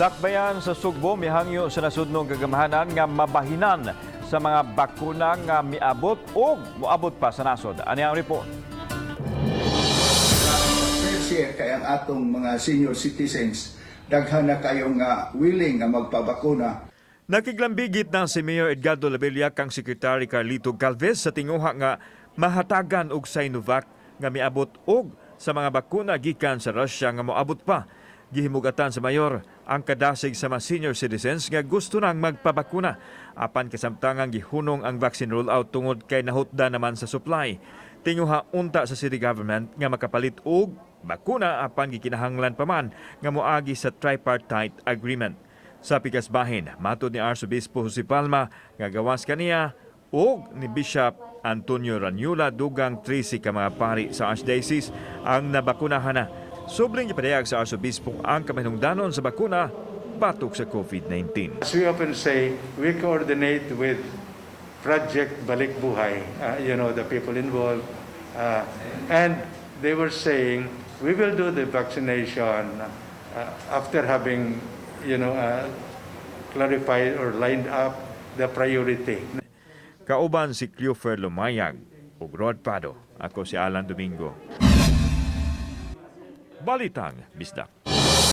Dakbayan sa Sugbo mihangyo sa nasudnong gagamahanan nga mabahinan sa mga bakuna nga miabot o moabot pa sa nasod. Ani ang report? Share kay ang atong mga senior citizens daghan na kayong willing nga magpabakuna. Nakiglambigit na si Mayor Edgardo Labella kang Secretary Carlito Galvez sa tinguha nga mahatagan og Sinovac nga miabot og sa mga bakuna gikan sa Russia nga moabot pa. Gihimugatan sa mayor ang kadasig sa mga senior citizens nga gusto nang magpabakuna. Apan kasamtangang gihunong ang vaccine rollout tungod kay nahutda naman sa supply. Tinguha unta sa city government nga makapalit og bakuna apan gikinahanglan pa man nga moagi sa tripartite agreement. Sa Pigasbahin, matud ni Arsobispo Jose Palma nga gawas kaniya og ni Bishop Antonio Raniula dugang 13 ka mga pari sa Archdiocese ang nabakunahan na. Subling ipadayag sa Arsobispo ang kamahinungdanon sa bakuna batok sa COVID-19. As we often say, we coordinate with Project Balik Buhay, the people involved, and they were saying we will do the vaccination after having, clarified or lined up the priority. Kauban si Cleofer Lumayag ug Rod Pado. Ako si Alan Domingo. Balitang Bisdak.